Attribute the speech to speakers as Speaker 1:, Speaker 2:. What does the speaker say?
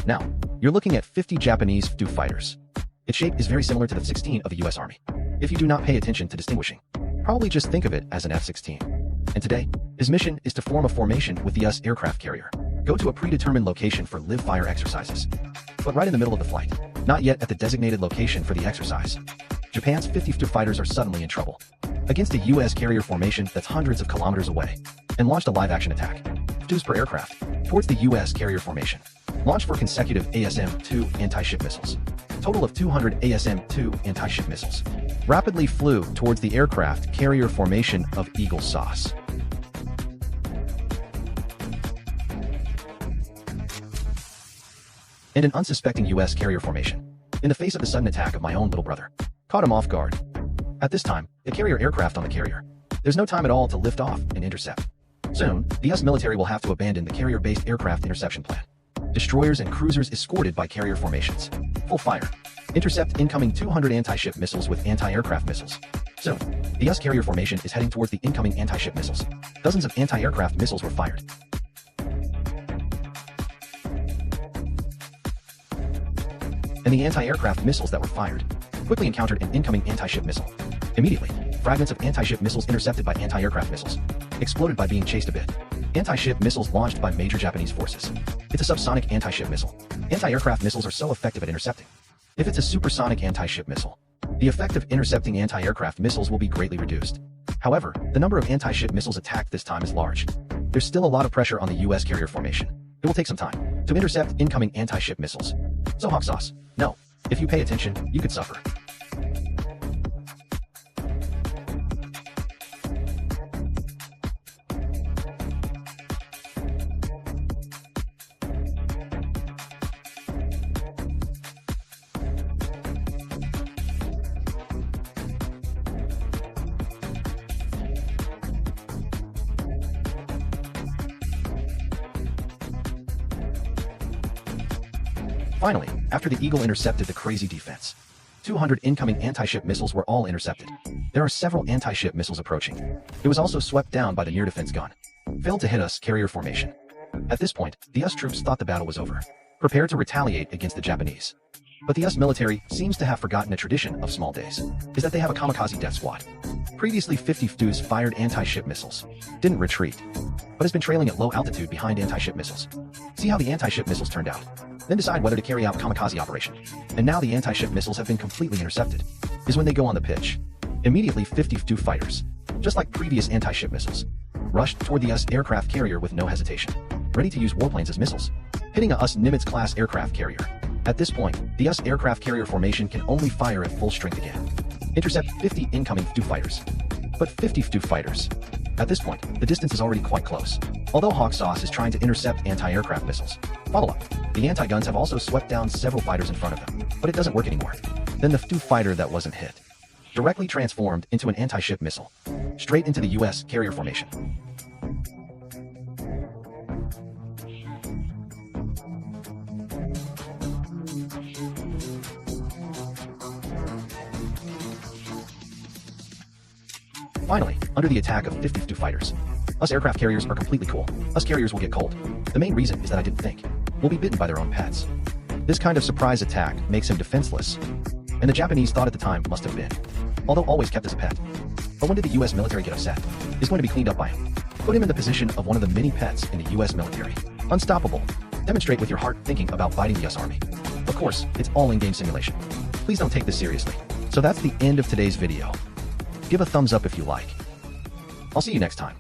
Speaker 1: Now, you're looking at 50 Japanese F-2 fighters. Its shape is very similar to the F-16 of the US Army. If you do not pay attention to distinguishing, probably just think of it as an F-16. And today, his mission is to form a formation with the US aircraft carrier. Go to a predetermined location for live-fire exercises. But right in the middle of the flight, not yet at the designated location for the exercise, Japan's 50 F-2 fighters are suddenly in trouble against a US carrier formation that's hundreds of kilometers away, and launched a live-action attack, F-2s per aircraft, towards the US carrier formation. Launched 4 consecutive ASM-2 anti-ship missiles. Total of 200 ASM-2 anti-ship missiles. Rapidly flew towards the aircraft carrier formation of Eagle Sauce. And an unsuspecting US carrier formation, in the face of the sudden attack of my own little brother, caught him off guard. At this time, the carrier aircraft on the carrier. There's no time at all to lift off and intercept. Soon, the US military will have to abandon the carrier-based aircraft interception plan. Destroyers and cruisers escorted by carrier formations. Full fire. Intercept incoming 200 anti-ship missiles with anti-aircraft missiles. Soon, the US carrier formation is heading towards the incoming anti-ship missiles. Dozens of anti-aircraft missiles were fired. And the anti-aircraft missiles that were fired quickly encountered an incoming anti-ship missile. Immediately, fragments of anti-ship missiles intercepted by anti-aircraft missiles exploded by being chased a bit. Anti-ship missiles launched by major Japanese forces. It's a subsonic anti-ship missile. Anti-aircraft missiles are so effective at intercepting. If it's a supersonic anti-ship missile, the effect of intercepting anti-aircraft missiles will be greatly reduced. However, the number of anti-ship missiles attacked this time is large. There's still a lot of pressure on the US carrier formation. It will take some time to intercept incoming anti-ship missiles. So hot sauce, no. If you pay attention, you could suffer. Finally, after the Eagle intercepted the crazy defense, 200 incoming anti-ship missiles were all intercepted. There are several anti-ship missiles approaching. It was also swept down by the near defense gun. Failed to hit us carrier formation. At this point, the US troops thought the battle was over, prepared to retaliate against the Japanese. But the US military seems to have forgotten a tradition of small days, is that they have a kamikaze death squad. Previously 50 F-2s fired anti-ship missiles, didn't retreat, but has been trailing at low altitude behind anti-ship missiles. See how the anti-ship missiles turned out, then decide whether to carry out kamikaze operation. And now the anti-ship missiles have been completely intercepted, is when they go on the pitch. Immediately 50 F-2 fighters, just like previous anti-ship missiles, rushed toward the US aircraft carrier with no hesitation, ready to use warplanes as missiles, hitting a US Nimitz-class aircraft carrier. At this point, the US aircraft carrier formation can only fire at full strength again. Intercept 50 incoming F-2 fighters. But 50 F-2 fighters. At this point, the distance is already quite close. Although Hawk Sauce is trying to intercept anti-aircraft missiles. Follow-up. The anti-guns have also swept down several fighters in front of them, but it doesn't work anymore. Then the F-2 fighter that wasn't hit directly transformed into an anti-ship missile, straight into the US carrier formation. Finally, under the attack of 50 F-2 fighters, us aircraft carriers are completely cool. Us carriers will get cold. The main reason is that I didn't think. We'll be bitten by their own pets. This kind of surprise attack makes him defenseless, and the Japanese thought at the time must have been, although always kept as a pet. But when did the US military get upset? It's going to be cleaned up by him. Put him in the position of one of the many pets in the US military. Unstoppable. Demonstrate with your heart thinking about fighting the US Army. Of course, it's all in-game simulation. Please don't take this seriously. So that's the end of today's video. Give a thumbs up if you like. I'll see you next time.